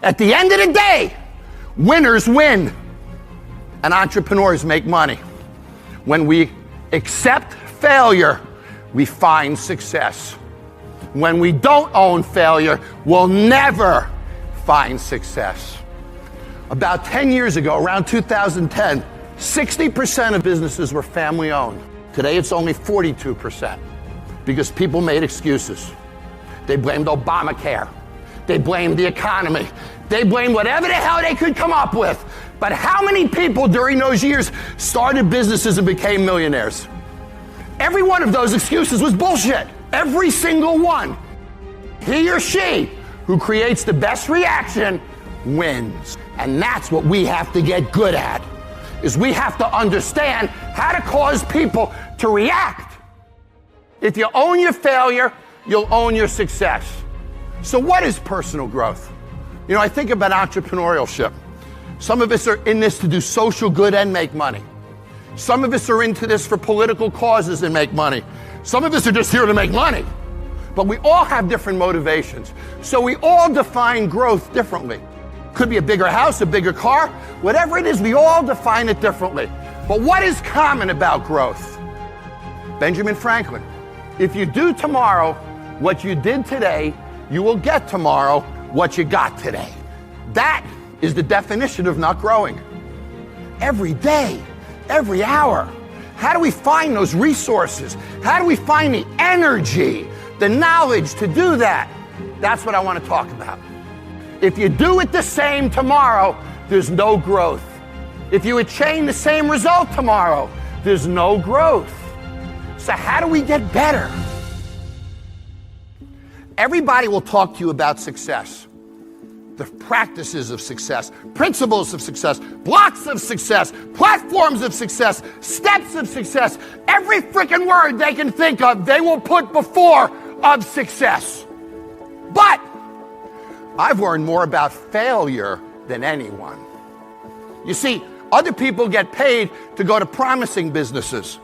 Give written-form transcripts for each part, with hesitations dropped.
At the end of the day, winners win and entrepreneurs make money. When we accept failure, we find success. When we don't own failure, we'll never find success. About 10 years ago, around 2010, 60% of businesses were family owned. Today it's only 42% because people made excuses. They blamed Obamacare. They blamed the economy. They blamed whatever the hell they could come up with. But how many people during those years started businesses and became millionaires? Every one of those excuses was bullshit. Every single one. He or she who creates the best reaction wins. And that's what we have to get good at, is we have to understand how to cause people to react. If you own your failure, you'll own your success. So what is personal growth? You know, I think about entrepreneurship. Some of us are in this to do social good and make money. Some of us are into this for political causes and make money. Some of us are just here to make money. But we all have different motivations. So we all define growth differently. Could be a bigger house, a bigger car, whatever it is, we all define it differently. But what is common about growth? Benjamin Franklin, if you do tomorrow what you did today, you will get tomorrow what you got today. That is the definition of not growing. Every day, every hour. How do we find those resources? How do we find the energy, the knowledge to do that? That's what I want to talk about. If you do it the same tomorrow, there's no growth. If you attain the same result tomorrow, there's no growth. So how do we get better? Everybody will talk to you about success. The practices of success, principles of success, blocks of success, platforms of success, steps of success. Every freaking word they can think of, they will put before of success. But I've learned more about failure than anyone. You see, other people get paid to go to promising businesses.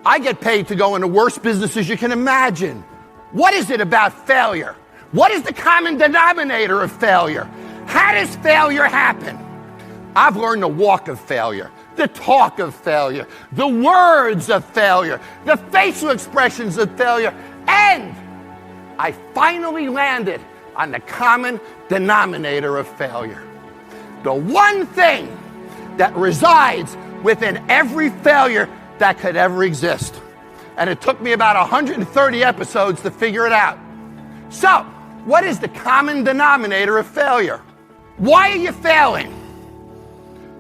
I get paid to go into worst businesses you can imagine. What is it about failure? What is the common denominator of failure? How does failure happen? I've learned the walk of failure, the talk of failure, the words of failure, the facial expressions of failure, and I finally landed on the common denominator of failure. The one thing that resides within every failure that could ever exist. And it took me about 130 episodes to figure it out. So, what is the common denominator of failure? Why are you failing?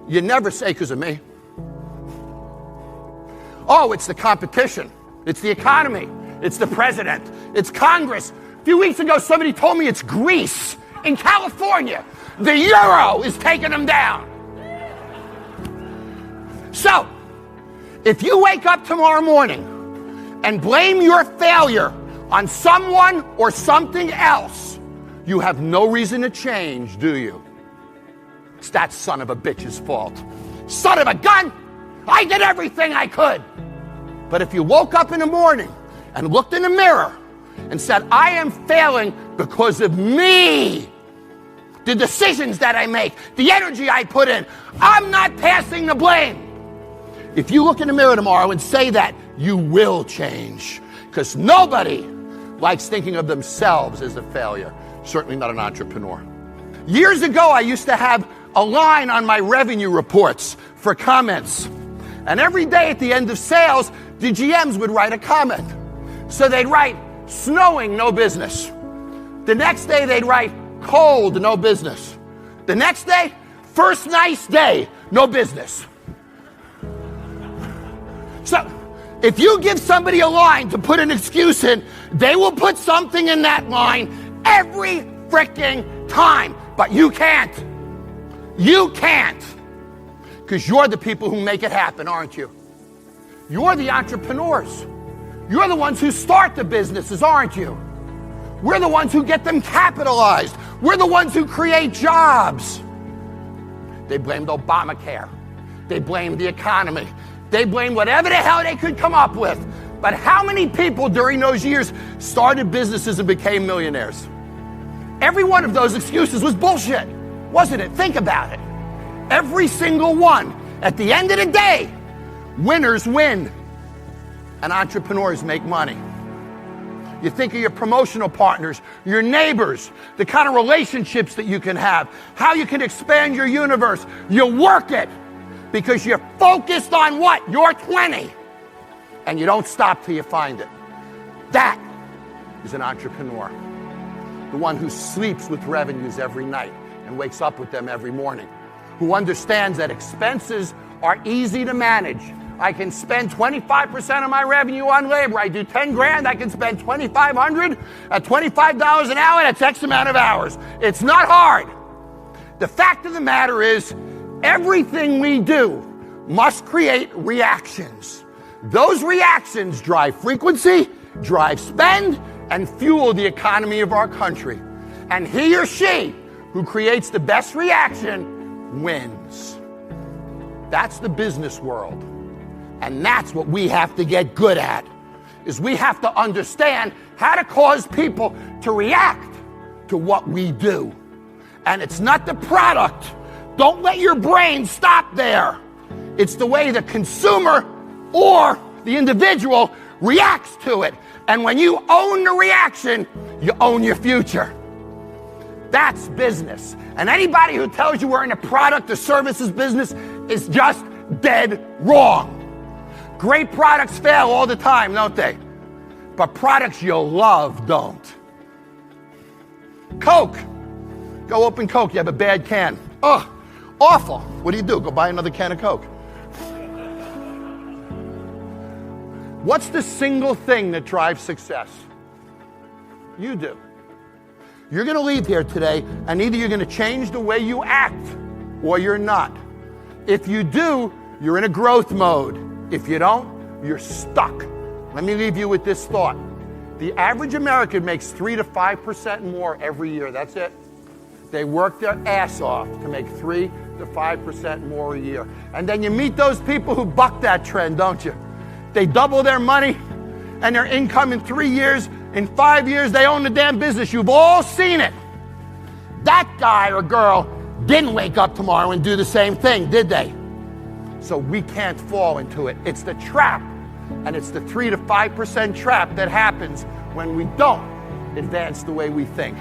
You never say because of me. Oh, it's the competition. It's the economy. It's the president. It's Congress. A few weeks ago, somebody told me it's Greece in California. The euro is taking them down. So, if you wake up tomorrow morning and blame your failure on someone or something else, you have no reason to change, do you? It's that son of a bitch's fault. Son of a gun! I did everything I could. But if you woke up in the morning and looked in the mirror and said, I am failing because of me, the decisions that I make, the energy I put in, I'm not passing the blame. If you look in the mirror tomorrow and say that, you will change. Because nobody likes thinking of themselves as a failure. Certainly not an entrepreneur. Years ago, I used to have a line on my revenue reports for comments. And every day at the end of sales, the GMs would write a comment. So they'd write, snowing, no business. The next day, they'd write, cold, no business. The next day, first nice day, no business. So, if you give somebody a line to put an excuse in, they will put something in that line every freaking time. But you can't. You can't. Because you're the people who make it happen, aren't you? You're the entrepreneurs. You're the ones who start the businesses, aren't you? We're the ones who get them capitalized. We're the ones who create jobs. They blamed Obamacare. They blamed the economy. They blamed whatever the hell they could come up with. But how many people during those years started businesses and became millionaires? Every one of those excuses was bullshit. Wasn't it? Think about it. Every single one. At the end of the day, winners win and entrepreneurs make money. You think of your promotional partners, your neighbors, the kind of relationships that you can have, how you can expand your universe. You work it because you're focused on what? You're 20. And you don't stop till you find it. That is an entrepreneur. The one who sleeps with revenues every night and wakes up with them every morning. Who understands that expenses are easy to manage. I can spend 25% of my revenue on labor. I do 10 grand, I can spend $2,500 at $25 an hour, that's X amount of hours. It's not hard. The fact of the matter is, everything we do must create reactions. Those reactions drive frequency, drive spend, and fuel the economy of our country. And he or she who creates the best reaction wins. That's the business world. And that's what we have to get good at, is we have to understand how to cause people to react to what we do. And it's not the product. Don't let your brain stop there. It's the way the consumer or the individual reacts to it. And when you own the reaction, you own your future. That's business. And anybody who tells you we're in a product or services business is just dead wrong. Great products fail all the time, don't they? But products you love don't. Coke. Go open Coke, you have a bad can. Oh, awful. What do? Go buy another can of Coke. What's the single thing that drives success? You do. You're going to leave here today, and either you're going to change the way you act, or you're not. If you do, you're in a growth mode. If you don't, you're stuck. Let me leave you with this thought. The average American makes 3 to 5% more every year. That's it. They work their ass off to make 3 to 5% more a year. And then you meet those people who buck that trend, don't you? They double their money and their income in 3 years. In 5 years, they own the damn business. You've all seen it. That guy or girl didn't wake up tomorrow and do the same thing, did they? So we can't fall into it. It's the trap, and it's the 3 to 5% trap that happens when we don't advance the way we think.